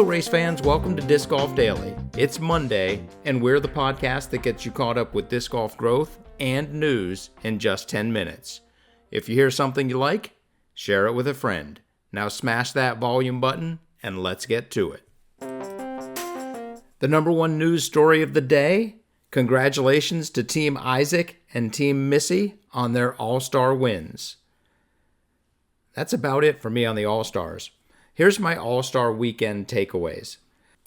Hello, race fans. Welcome to Disc Golf Daily. It's Monday, and we're the podcast that gets you caught up with disc golf growth and news in just 10 minutes. If you hear something you like, share it with a friend. Now smash that volume button, and let's get to it. The number one news story of the day: congratulations to Team Isaac and Team Missy on their All-Star wins. That's about it for me on the All-Stars. Here's my All-Star weekend takeaways.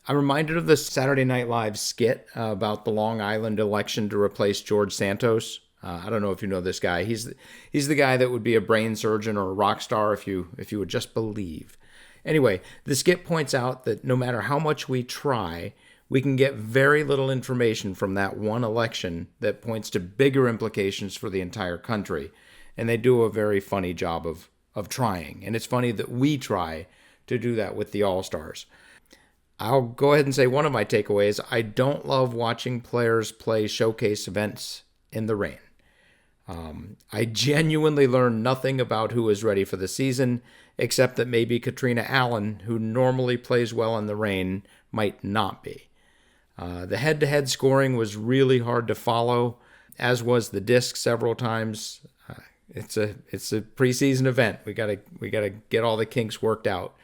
I'm reminded of the Saturday Night Live skit about the Long Island election to replace George Santos. I don't know if you know this guy. He's the guy that would be a brain surgeon or a rock star if you would just believe. Anyway, the skit points out that no matter how much we try, we can get very little information from that one election that points to bigger implications for the entire country. And they do a very funny job of trying. And it's funny that we try to do that with the All-Stars. I'll go ahead and say one of my takeaways: I don't love watching players play showcase events in the rain. I genuinely learned nothing about who is ready for the season, except that maybe Katrina Allen, who normally plays well in the rain, might not be. The head-to-head scoring was really hard to follow, as was the disc several times. It's a preseason event. We gotta get all the kinks worked out.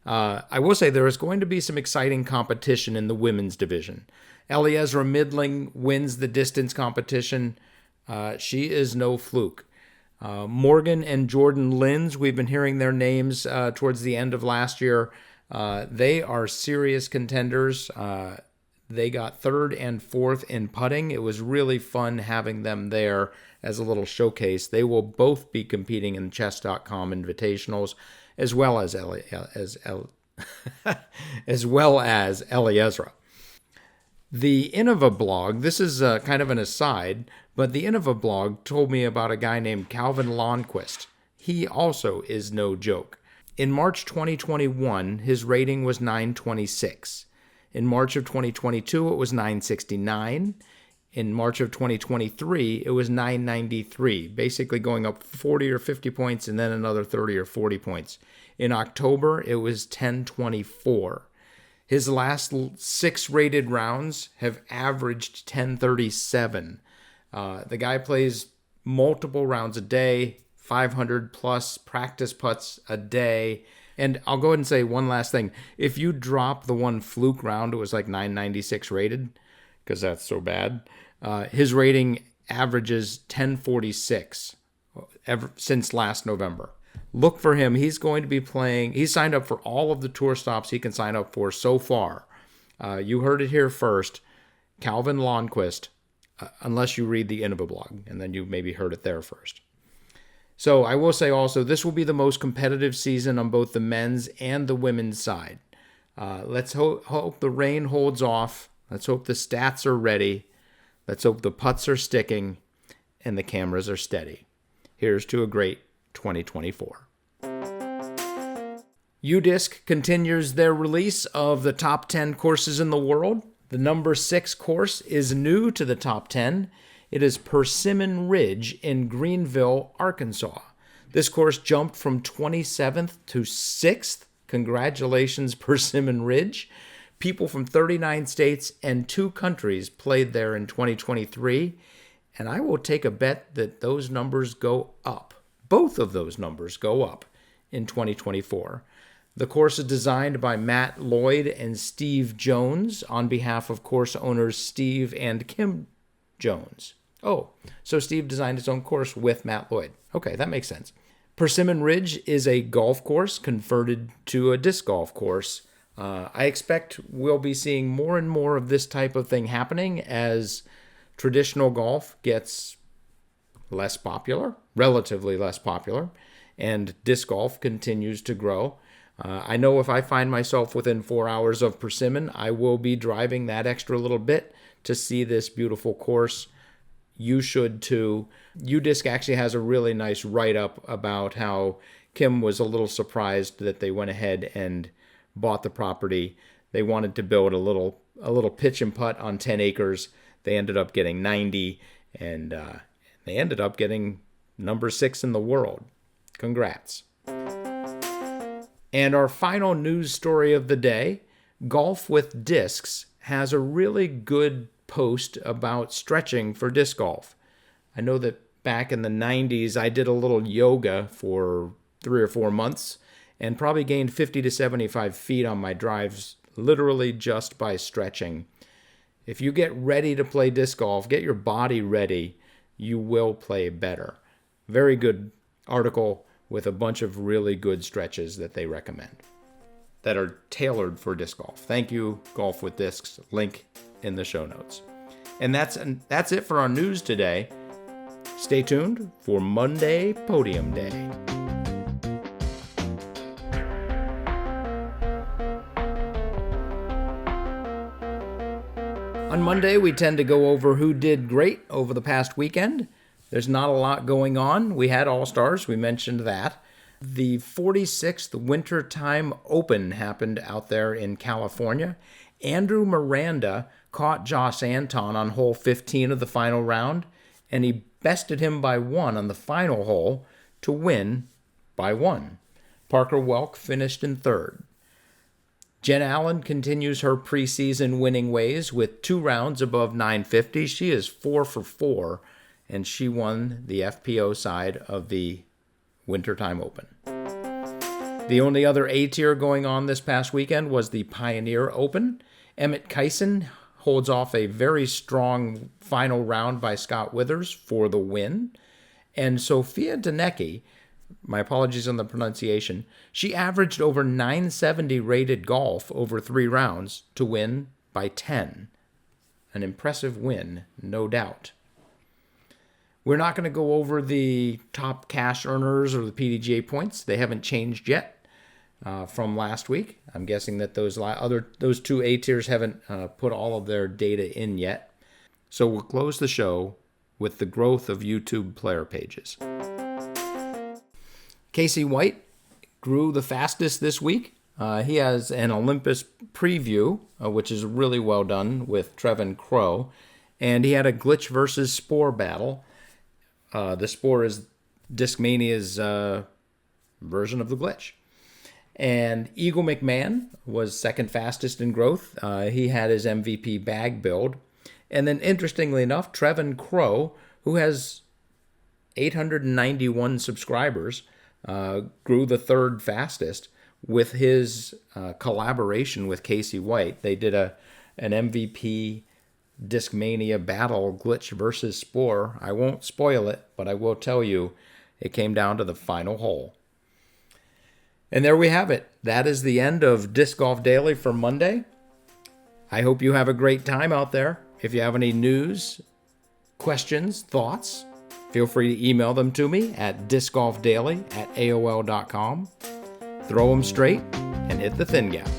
I will say there is going to be some exciting competition in the women's division. Eliezra Midling wins the distance competition. She is no fluke. Morgan and Jordan Linz, we've been hearing their names towards the end of last year. They are serious contenders. They got third and fourth in putting. It was really fun having them there as a little showcase. They will both be competing in chess.com invitationals, as well as Eliezra. The Innova blog, this is kind of an aside, but the Innova blog told me about a guy named Calvin Lonnquist. He also is no joke. In March 2021, his rating was 926. In March of 2022, it was 969. In March of 2023, it was 993, basically going up 40 or 50 points and then another 30 or 40 points. In October, it was 1024. His last 6 rated rounds have averaged 1037. The guy plays multiple rounds a day, 500 plus practice putts a day. And I'll go ahead and say one last thing. If you drop the one fluke round, it was like 996 rated, because that's so bad. His rating averages 1046 ever since last November. Look for him. He's going to be playing. He's signed up for all of the tour stops he can sign up for so far. You heard it here first. Calvin Lonnquist, unless you read the Innova blog, and then you maybe heard it there first. So I will say also, this will be the most competitive season on both the men's and the women's side. Let's hope the rain holds off. Let's hope the stats are ready. Let's hope the putts are sticking and the cameras are steady. Here's to a great 2024. UDisc continues their release of the top 10 courses in the world. The number 6 course is new to the top 10. It is Persimmon Ridge in Greenville, Arkansas. This course jumped from 27th to 6th. Congratulations, Persimmon Ridge. People from 39 states and 2 countries played there in 2023, and I will take a bet that those numbers go up. Both of those numbers go up in 2024. The course is designed by Matt Lloyd and Steve Jones on behalf of course owners Steve and Kim Jones. Oh, so Steve designed his own course with Matt Lloyd. Okay, that makes sense. Persimmon Ridge is a golf course converted to a disc golf course. I expect we'll be seeing more and more of this type of thing happening as traditional golf gets less popular, relatively less popular, and disc golf continues to grow. I know if I find myself within 4 hours of Persimmon, I will be driving that extra little bit to see this beautiful course. You should too. UDisc actually has a really nice write-up about how Kim was a little surprised that they went ahead and bought the property. They wanted to build a little pitch and putt on 10 acres. They ended up getting 90, and they ended up getting number 6 in the world. Congrats. And our final news story of the day, GolfWithDiscs has a really good post about stretching for disc golf. I know that back in the 90s, I did a little yoga for 3 or 4 months and probably gained 50 to 75 feet on my drives, literally just by stretching. If you get ready to play disc golf, get your body ready, you will play better. Very good article with a bunch of really good stretches that they recommend that are tailored for disc golf. Thank you, GolfWithDiscs. Link in the show notes. And that's it for our news today. Stay tuned for Monday Podium Day. On Monday, we tend to go over who did great over the past weekend. There's not a lot going on. We had All-Stars. We mentioned that. The 46th Wintertime Open happened out there in California. Andrew Miranda caught Josh Anton on hole 15 of the final round, and he bested him by 1 on the final hole to win by 1. Parker Welk finished in 3rd. Jen Allen continues her preseason winning ways with 2 rounds above 950. She is 4 for 4, and she won the FPO side of the Wintertime Open. The only other A-tier going on this past weekend was the Pioneer Open. Emmett Kyson holds off a very strong final round by Scott Withers for the win. And Sophia Danecki, my apologies on the pronunciation, she averaged over 970 rated golf over 3 rounds to win by 10. An impressive win, no doubt. We're not going to go over the top cash earners or the PDGA points. They haven't changed yet from last week. I'm guessing that those 2 A tiers haven't put all of their data in yet. So we'll close the show with the growth of YouTube player pages. Casey White grew the fastest this week. He has an Olympus preview, which is really well done with Trevin Crow. And he had a glitch versus Spore battle. The Spore is Discmania's version of the glitch. And Eagle McMahon was second fastest in growth. He had his MVP bag build. And then, interestingly enough, Trevin Crow, who has 891 subscribers, grew the 3rd fastest with his collaboration with Casey White. They did an MVP Discmania battle, glitch versus Spore. I won't spoil it, but I will tell you it came down to the final hole. And there we have it. That is the end of Disc Golf Daily for Monday. I hope you have a great time out there. If you have any news, questions, thoughts, feel free to email them to me at discgolfdaily@aol.com. Throw them straight and hit the thin gap.